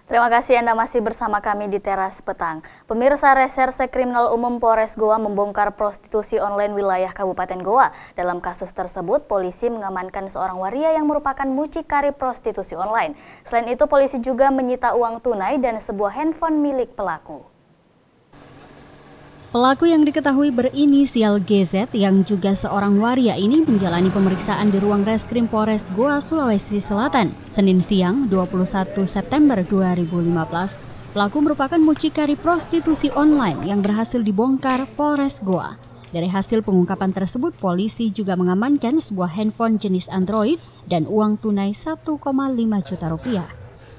Terima kasih Anda masih bersama kami di Teras Petang. Pemirsa, Reserse Kriminal Umum Polres Goa membongkar prostitusi online wilayah Kabupaten Goa. Dalam kasus tersebut, polisi mengamankan seorang waria yang merupakan mucikari prostitusi online. Selain itu, polisi juga menyita uang tunai dan sebuah handphone milik pelaku. Pelaku yang diketahui berinisial GZ yang juga seorang waria ini menjalani pemeriksaan di ruang Reskrim Polres Goa, Sulawesi Selatan, Senin siang 21 September 2015. Pelaku merupakan mucikari prostitusi online yang berhasil dibongkar Polres Goa. Dari hasil pengungkapan tersebut, polisi juga mengamankan sebuah handphone jenis Android dan uang tunai 1,5 juta rupiah.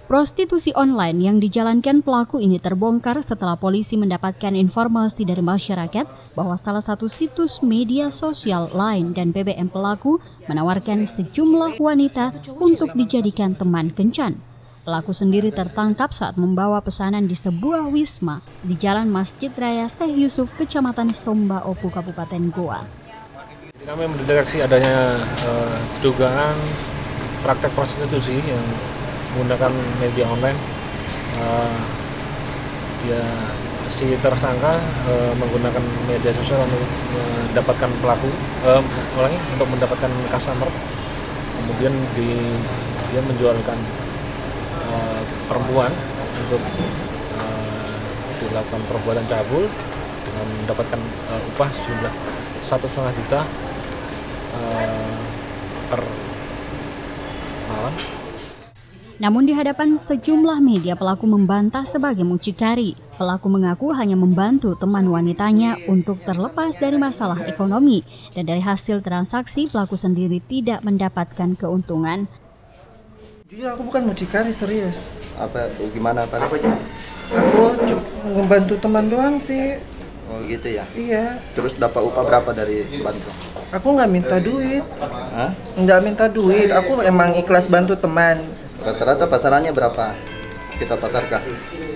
Prostitusi online yang dijalankan pelaku ini terbongkar setelah polisi mendapatkan informasi dari masyarakat bahwa salah satu situs media sosial Line dan BBM pelaku menawarkan sejumlah wanita untuk dijadikan teman kencan. Pelaku sendiri tertangkap saat membawa pesanan di sebuah wisma di Jalan Masjid Raya Syekh Yusuf, Kecamatan Somba Opu, Kabupaten Goa. Kami mendeteksi adanya dugaan praktek prostitusi yang menggunakan media online. Si tersangka menggunakan media sosial untuk mendapatkan untuk mendapatkan customer, kemudian dia menjualkan perempuan untuk dilakukan perbuatan cabul dengan mendapatkan upah sejumlah 1,5 juta per malam. Namun di hadapan sejumlah media, pelaku membantah sebagai mucikari. Pelaku mengaku hanya membantu teman wanitanya untuk terlepas dari masalah ekonomi, dan dari hasil transaksi pelaku sendiri tidak mendapatkan keuntungan. Jujur aku bukan mucikari, serius. Gimana Pak? Aku cuma membantu teman doang sih. Oh gitu ya? Iya. Terus dapat upah berapa dari bantu? Aku nggak minta duit. Hah? Nggak minta duit, aku emang ikhlas bantu teman. Rata-rata pasarannya berapa kita pasarkan?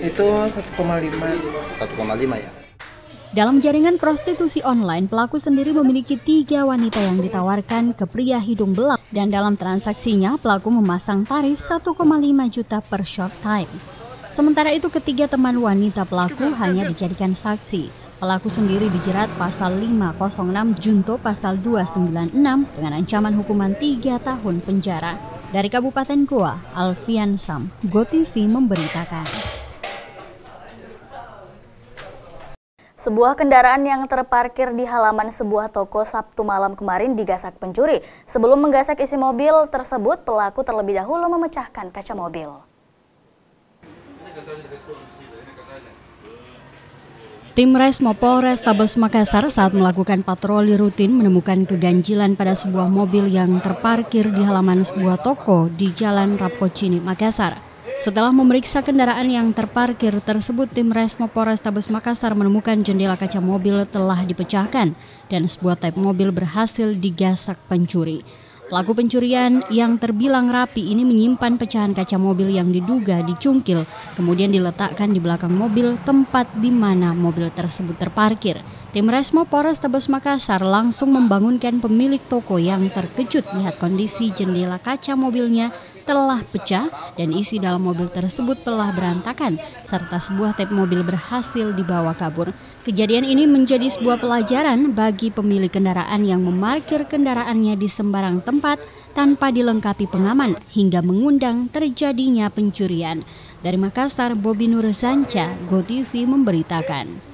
Itu 1,5. 1,5 ya? Dalam jaringan prostitusi online, pelaku sendiri memiliki 3 wanita yang ditawarkan ke pria hidung belang, dan dalam transaksinya pelaku memasang tarif 1,5 juta per short time. Sementara itu, ketiga teman wanita pelaku hanya dijadikan saksi. Pelaku sendiri dijerat pasal 506 junto pasal 296 dengan ancaman hukuman 3 tahun penjara. Dari Kabupaten Goa, Alfian Sam, GoTV memberitakan. Sebuah kendaraan yang terparkir di halaman sebuah toko Sabtu malam kemarin digasak pencuri. Sebelum menggasak isi mobil tersebut, pelaku terlebih dahulu memecahkan kaca mobil. Tim Resmo Polrestabes Makassar saat melakukan patroli rutin menemukan keganjilan pada sebuah mobil yang terparkir di halaman sebuah toko di Jalan Rapocini, Makassar. Setelah memeriksa kendaraan yang terparkir tersebut, tim Resmo Polrestabes Makassar menemukan jendela kaca mobil telah dipecahkan dan sebuah tap mobil berhasil digasak pencuri. Pelaku pencurian yang terbilang rapi ini menyimpan pecahan kaca mobil yang diduga dicungkil, kemudian diletakkan di belakang mobil tempat di mana mobil tersebut terparkir. Tim Resmo Polrestabes Makassar langsung membangunkan pemilik toko yang terkejut lihat kondisi jendela kaca mobilnya telah pecah dan isi dalam mobil tersebut telah berantakan, serta sebuah tap mobil berhasil dibawa kabur. Kejadian ini menjadi sebuah pelajaran bagi pemilik kendaraan yang memarkir kendaraannya di sembarang tempat tanpa dilengkapi pengaman hingga mengundang terjadinya pencurian. Dari Makassar, Bobi Nur Zanca, GoTV memberitakan.